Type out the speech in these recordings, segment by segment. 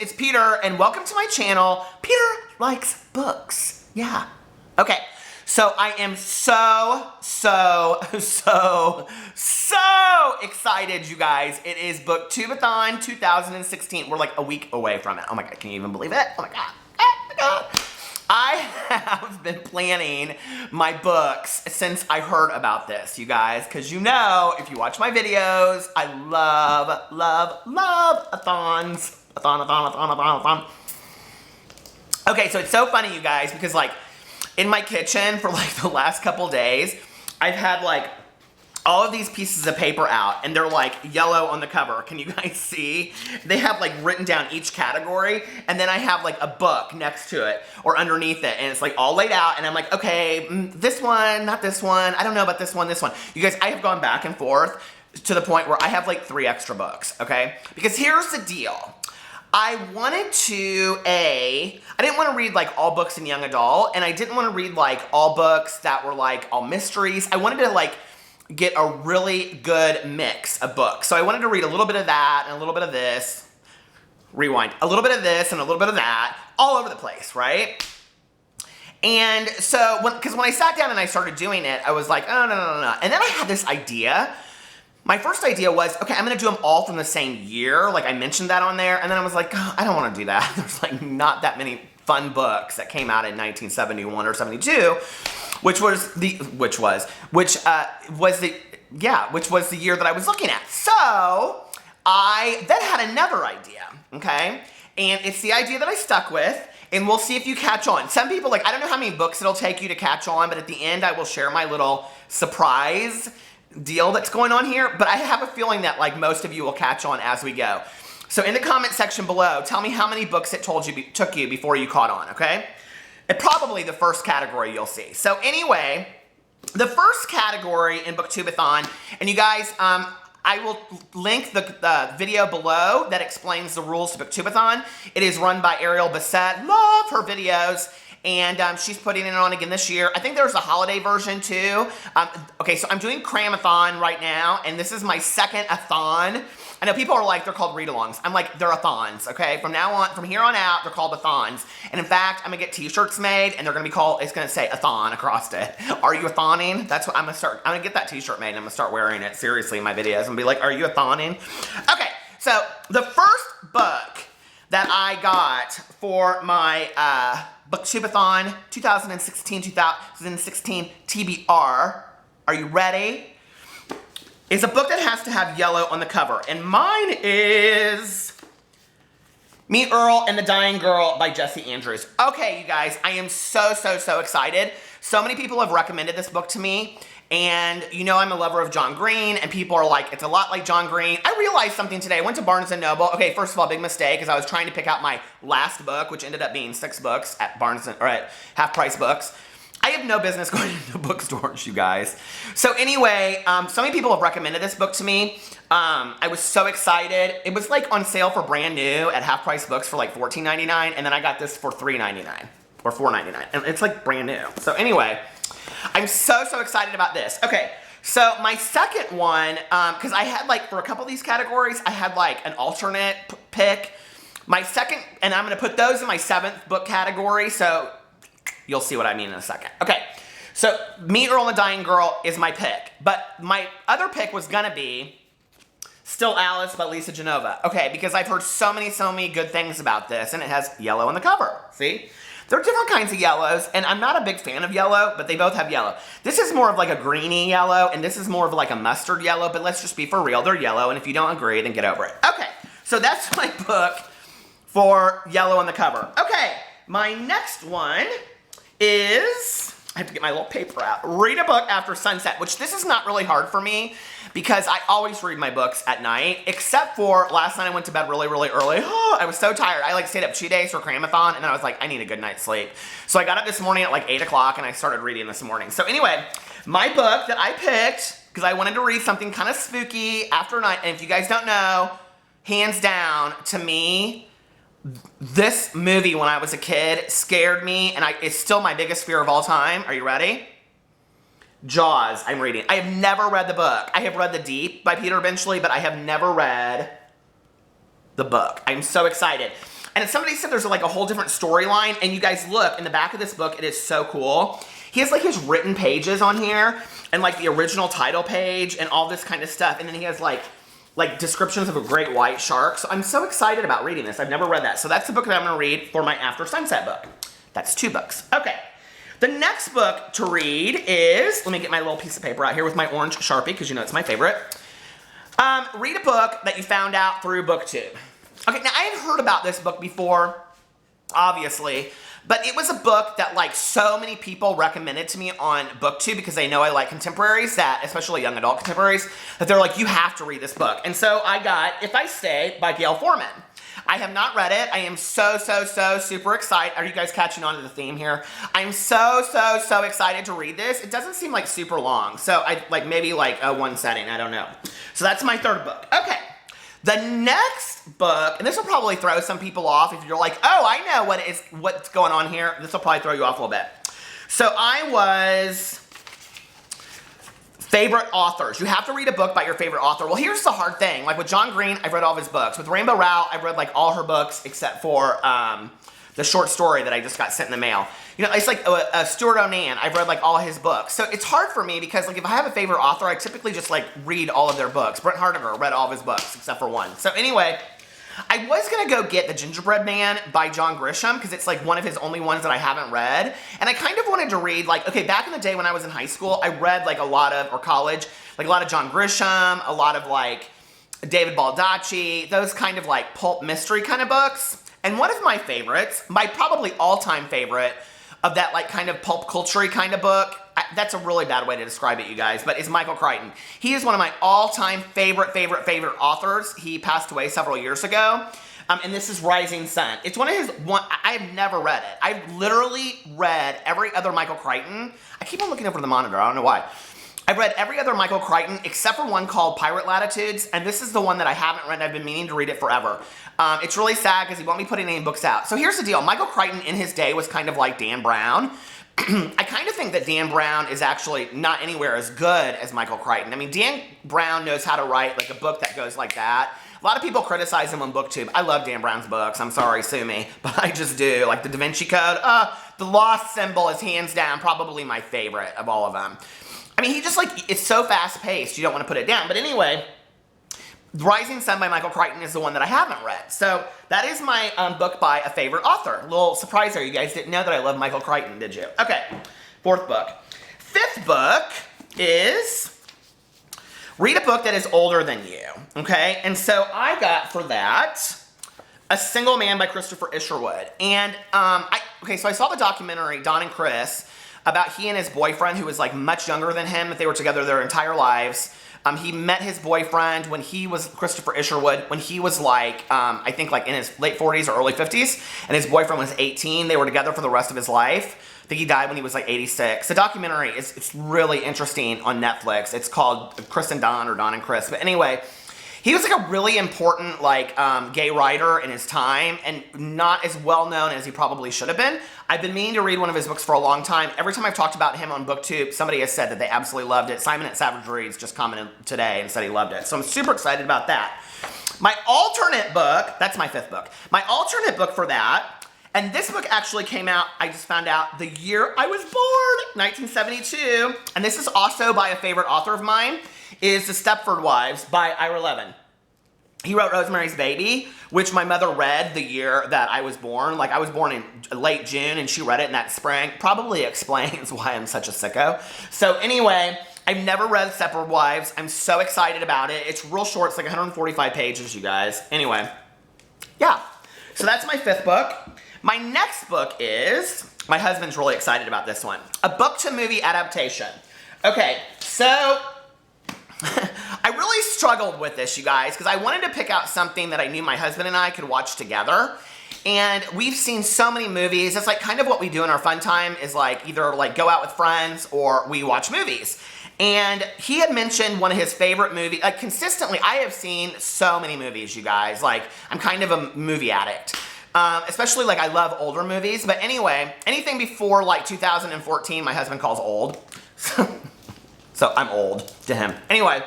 it's Peter, and welcome to my channel. Peter likes books. Yeah. Okay, so I am so excited, you guys. It is Booktube-A-Thon 2016. We're like a week away from it. Oh my God, can you even believe it? Oh my God, oh my God. I have been planning my books since I heard about this, you guys, because you know, if you watch my videos, I love a-thons. A-thon. Okay, so it's so funny, you guys, because like in my kitchen for like the last couple days, I've had like all of these pieces of paper out, and they're like yellow on the cover. Can you guys see? They have like written down each category, and then I have like a book next to it or underneath it, and it's like all laid out, and I'm like, okay, this one, not this one, I don't know about this one, this one. You guys, I have gone back and forth to the point where I have like 3 extra books, okay? Because here's the deal. I wanted to, I didn't want to read like all books in young adult, and I didn't want to read like all books that were like all mysteries. I wanted to like get a really good mix of books. So I wanted to read a little bit of that and a little bit of this. Rewind. A little bit of this and a little bit of that. All over the place, right? And so, because when I sat down and I started doing it, I was like, oh, no. And then I had this idea. My first idea was, okay, I'm going to do them all from the same year. Like I mentioned that on there. And then I was like, oh, I don't want to do that. There's like not that many fun books that came out in 1971 or 72. Which was the year that I was looking at. So I then had another idea, okay? And it's the idea that I stuck with, and we'll see if you catch on. Some people, like, I don't know how many books it'll take you to catch on, but at the end I will share my little surprise deal that's going on here. But I have a feeling that like most of you will catch on as we go. So in the comment section below, tell me how many books it took you before you caught on, okay? And probably the first category you'll see. So anyway, the first category in Booktube-A-Thon, and you guys, I will link the video below that explains the rules to Booktube-A-Thon. It is run by Ariel Bassett. Love her videos. And she's putting it on again this year. I think there's a holiday version too. Okay, so I'm doing Cram-A-Thon right now, and this is my second a-thon. I know people are like, they're called read-alongs. I'm like, they're a-thons, okay? From here on out, they're called a-thons. And in fact, I'm gonna get t-shirts made, and they're gonna be called, it's gonna say a-thon across it. Are you a-thoning? That's what I'm gonna get that t-shirt made, and I'm gonna start wearing it seriously in my videos and be like, are you a-thoning? Okay, so the first book that I got for my Booktube-A-Thon 2016 TBR, are you ready? Is a book that has to have yellow on the cover. And mine is Meet Earl and the Dying Girl by Jessie Andrews. Okay, you guys, I am so excited. So many people have recommended this book to me. And you know I'm a lover of John Green, and people are like, it's a lot like John Green. I realized something today. I went to Barnes & Noble. Okay, first of all, big mistake, because I was trying to pick out my last book, which ended up being 6 books at at Half Price Books. I have no business going into bookstores, you guys. So anyway, so many people have recommended this book to me. I was so excited. It was like on sale for brand new at Half Price Books for like $14.99, and then I got this for $3.99 or $4.99, and it's like brand new. So anyway, I'm so excited about this. Okay, so my second one, because I had like, for a couple of these categories, I had like an alternate pick. My second, and I'm going to put those in my 7th book category, so you'll see what I mean in a second. Okay, so Meet Earl and the Dying Girl is my pick, but my other pick was going to be Still Alice by Lisa Genova. Okay, because I've heard so many good things about this, and it has yellow on the cover. See? There are different kinds of yellows, and I'm not a big fan of yellow, but they both have yellow. This is more of like a greeny yellow, and this is more of like a mustard yellow, but let's just be for real, they're yellow, and if you don't agree, then get over it. Okay, so that's my book for yellow on the cover. Okay, my next one is, I have to get my little paper out. Read a book after sunset, which this is not really hard for me because I always read my books at night, except for last night I went to bed really early. Oh, I was so tired. I like stayed up 2 days for Cram-A-Thon, and then I was like, I need a good night's sleep. So I got up this morning at like 8 o'clock and I started reading this morning. So anyway, my book that I picked, because I wanted to read something kind of spooky after night, and if you guys don't know, hands down, to me, this movie when I was a kid scared me, and it's still my biggest fear of all time. Are you ready? Jaws, I'm reading. I have never read the book. I have read The Deep by Peter Benchley, but I have never read the book. I'm so excited. And somebody said there's like a whole different storyline, and you guys look, in the back of this book, it is so cool. He has like his written pages on here, and like the original title page, and all this kind of stuff, and then he has like descriptions of a great white shark. So I'm so excited about reading this. I've never read that. So that's the book that I'm gonna read for my After Sunset book. That's 2 books. Okay. The next book to read is, let me get my little piece of paper out here with my orange Sharpie, because you know it's my favorite. Read a book that you found out through Booktube. Okay, now I had heard about this book before, obviously, but it was a book that like so many people recommended to me on Booktube because they know I like contemporaries, that, especially young adult contemporaries, that they're like, you have to read this book. And so I got If I Stay by Gail Forman. I have not read it. I am so super excited. Are you guys catching on to the theme here? I'm so excited to read this. It doesn't seem like super long. So I like maybe like a 1 setting. I don't know. So that's my 3rd book. Okay. The next book, and this will probably throw some people off if you're like, oh, I know what's going on here. This will probably throw you off a little bit. So I was favorite authors. You have to read a book by your favorite author. Well, here's the hard thing. Like with John Green, I've read all of his books. With Rainbow Rowell, I've read like all her books except for the short story that I just got sent in the mail. You know, it's like Stuart Onan. I've read like all his books. So it's hard for me because like if I have a favorite author, I typically just like read all of their books. Brent Hardinger read all of his books except for one. So anyway, I was going to go get The Gingerbread Man by John Grisham because it's like one of his only ones that I haven't read. And I kind of wanted to read like, okay, back in the day when I was in high school, I read like a lot of, or college, like a lot of John Grisham, a lot of like David Baldacci, those kind of like pulp mystery kind of books. And one of my favorites, my probably all-time favorite of that like kind of pulp culture-y kind of book, that's a really bad way to describe it, you guys, but it's Michael Crichton. He is one of my all-time favorite authors. He passed away several years ago, and this is Rising Sun. It's one of his, I have never read it. I've literally read every other Michael Crichton. I keep on looking over the monitor, I don't know why. I've read every other Michael Crichton except for one called Pirate Latitudes, and this is the one that I haven't read. I've been meaning to read it forever. It's really sad because he won't be putting any books out. So here's the deal. Michael Crichton in his day was kind of like Dan Brown. I kind of think that Dan Brown is actually not anywhere as good as Michael Crichton. I mean, Dan Brown knows how to write like a book that goes like that. A lot of people criticize him on Booktube. I love Dan Brown's books. I'm sorry, sue me. But I just do. Like the Da Vinci Code. The Lost Symbol is hands down probably my favorite of all of them. I mean, he just like, it's so fast paced, you don't want to put it down. But anyway, Rising Sun by Michael Crichton is the one that I haven't read. So that is my book by a favorite author. A little surprise there. You guys didn't know that I love Michael Crichton, did you? Okay, 4th book. 5th book is read a book that is older than you, okay? And so I got for that A Single Man by Christopher Isherwood. And, so I saw the documentary, Don and Chris, about he and his boyfriend who was like much younger than him, that they were together their entire lives. He met his boyfriend when he was, Christopher Isherwood, when he was like, I think like in his late 40s or early 50s, and his boyfriend was 18. They were together for the rest of his life. I think he died when he was like 86. The documentary it's really interesting on Netflix. It's called Chris and Don, or Don and Chris. But anyway, he was like a really important like gay writer in his time, and not as well known as he probably should have been. I've been meaning to read one of his books for a long time. Every time I've talked about him on Booktube, somebody has said that they absolutely loved it. Simon at Savage Reads just commented today and said he loved it. So I'm super excited about that. My alternate book, that's my 5th book. My alternate book for that, and this book actually came out, I just found out, the year I was born, 1972. And this is also by a favorite author of mine, is The Stepford Wives by Ira Levin. He wrote Rosemary's Baby, which my mother read the year that I was born. Like, I was born in late June, and she read it in that spring. Probably explains why I'm such a sicko. So anyway, I've never read Stepford Wives. I'm so excited about it. It's real short. It's like 145 pages, you guys. Anyway, yeah. So that's my 5th book. My next book is, my husband's really excited about this one, a book-to-movie adaptation. Okay, so I really struggled with this, you guys, because I wanted to pick out something that I knew my husband and I could watch together. And we've seen so many movies. That's like kind of what we do in our fun time, is like either like go out with friends or we watch movies. And he had mentioned one of his favorite movies. Like consistently, I have seen so many movies, you guys. Like I'm kind of a movie addict. Especially like I love older movies. But anyway, anything before like 2014, my husband calls old. So I'm old to him. Anyway,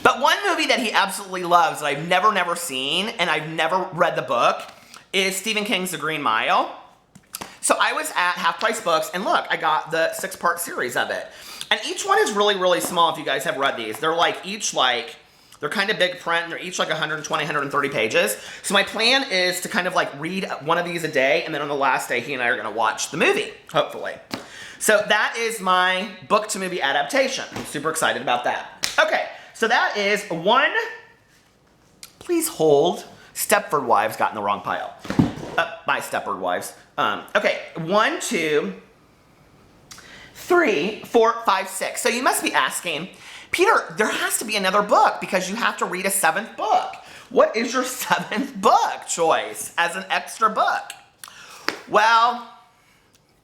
But one movie that he absolutely loves that I've never seen, and I've never read the book, is Stephen King's The Green Mile. So I was at Half Price Books, and look, I got the 6-part series of it. And each one is really small if you guys have read these. They're like, each like, they're kind of big print, and they're each like 120, 130 pages. So my plan is to kind of like read one of these a day, and then on the last day, he and I are gonna watch the movie, hopefully. So that is my book to movie adaptation. I'm super excited about that. Okay, so that is one, please hold, Stepford Wives got in the wrong pile. My Stepford Wives. Okay, 1, 2, 3, 4, 5, 6. So you must be asking, Peter, there has to be another book because you have to read a 7th book. What is your 7th book choice as an extra book? Well,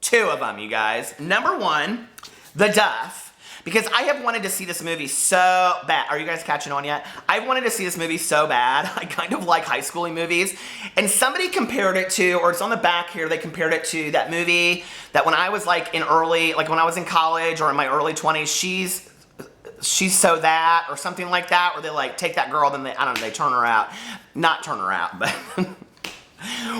2 of them, you guys. Number 1, The Duff. Because I have wanted to see this movie so bad. Are you guys catching on yet? I've wanted to see this movie so bad. I kind of like high schooly movies. And somebody compared it to, or it's on the back here, they compared it to that movie that when I was like when I was in college or in my early 20s, She's So That, or something like that, where they like take that girl, then they, I don't know, they turn her out. Not turn her out, but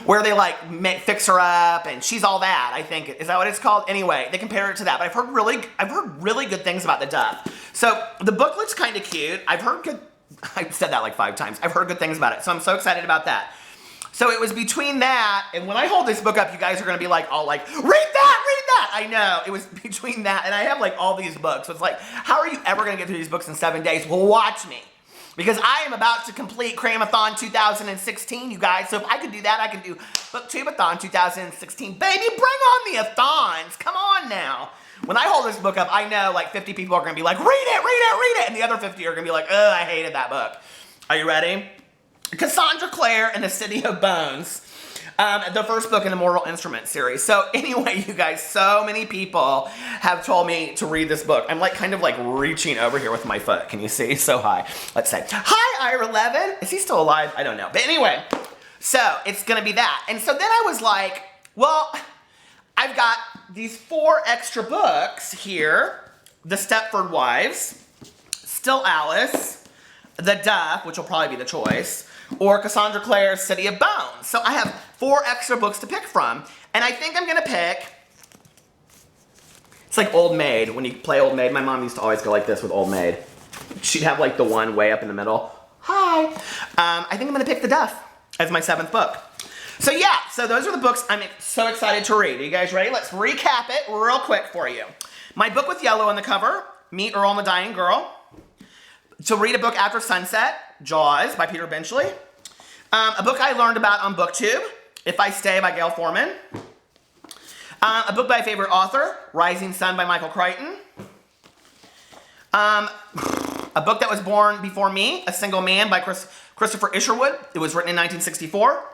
where they like fix her up and She's All That, I think. Is that what it's called? Anyway, they compare it to that, but I've heard really good things about The Duff. So the book looks kind of cute. I've said that like 5 times. I've heard good things about it, so I'm so excited about that. So it was between that, and when I hold this book up, you guys are gonna be like, all like, read that! I know, it was between that, and I have like all these books. So it's like, how are you ever gonna get through these books in 7 days? Well, watch me. Because I am about to complete Cram-A-Thon 2016, you guys. So if I could do that, I could do Booktube-A-Thon 2016. Baby, bring on the a-thons. Come on now. When I hold this book up, I know like 50 people are going to be like, read it. And the other 50 are going to be like, ugh, I hated that book. Are you ready? Cassandra Clare and the City of Bones. The first book in the Mortal Instruments series. So anyway, you guys, so many people have told me to read this book. I'm like kind of like reaching over here with my foot. Can you see? So high. Let's say, hi, Ira Levin. Is he still alive? I don't know. But anyway, so it's going to be that. And so then I was like, well, I've got these 4 extra books here. The Stepford Wives, Still Alice, The Duff, which will probably be the choice, or Cassandra Clare's City of Bones. So I have 4 extra books to pick from, and I think I'm gonna pick, it's like Old Maid. When you play Old Maid, my mom used to always go like this with Old Maid. She'd have like the one way up in the middle. Hi. I think I'm gonna pick The Duff as my 7th book. So yeah, so those are the books I'm so excited to read. Are you guys ready? Let's recap it real quick for you. My book with yellow on the cover, Meet Earl and the Dying Girl. To read a book after sunset, Jaws by Peter Benchley. A book I learned about on Booktube, If I Stay by Gail Forman. A book by a favorite author, Rising Sun by Michael Crichton. A book that was born before me, A Single Man by Christopher Isherwood. It was written in 1964.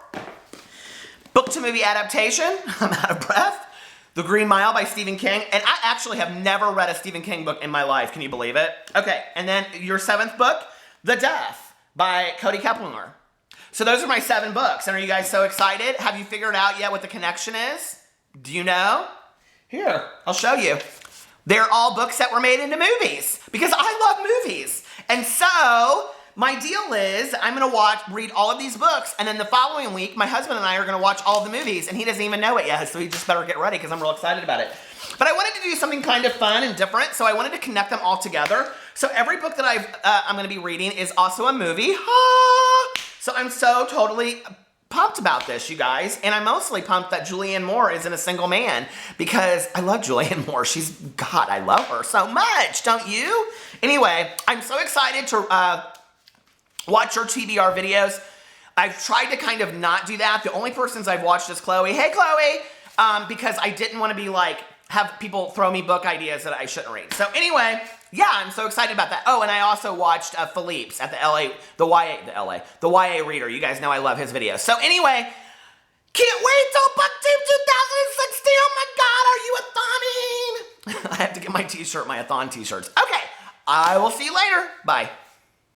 Book to movie adaptation, I'm out of breath. The Green Mile by Stephen King. And I actually have never read a Stephen King book in my life. Can you believe it? Okay, and then your 7th book, The Duff by Cody Keplinger. So those are my 7 books. And are you guys so excited? Have you figured out yet what the connection is? Do you know? Here, I'll show you. They're all books that were made into movies because I love movies. And so my deal is I'm going to read all of these books, and then the following week, my husband and I are going to watch all of the movies, and he doesn't even know it yet, so he just better get ready because I'm real excited about it. But I wanted to do something kind of fun and different, so I wanted to connect them all together. So every book that I'm going to be reading is also a movie. So I'm so totally pumped about this, you guys, and I'm mostly pumped that Julianne Moore is in A Single Man because I love Julianne Moore. God, I love her so much, don't you? Anyway, I'm so excited to watch your TBR videos. I've tried to kind of not do that. The only persons I've watched is Chloe. Hey, Chloe! Because I didn't want to be like, have people throw me book ideas that I shouldn't read. So anyway, yeah, I'm so excited about that. Oh, and I also watched Philippe's at the YA Reader. You guys know I love his videos. So anyway, can't wait till Booktube 2016. Oh my God, are you a thonning? I have to get my t-shirt, my a-thon t-shirts. Okay, I will see you later. Bye.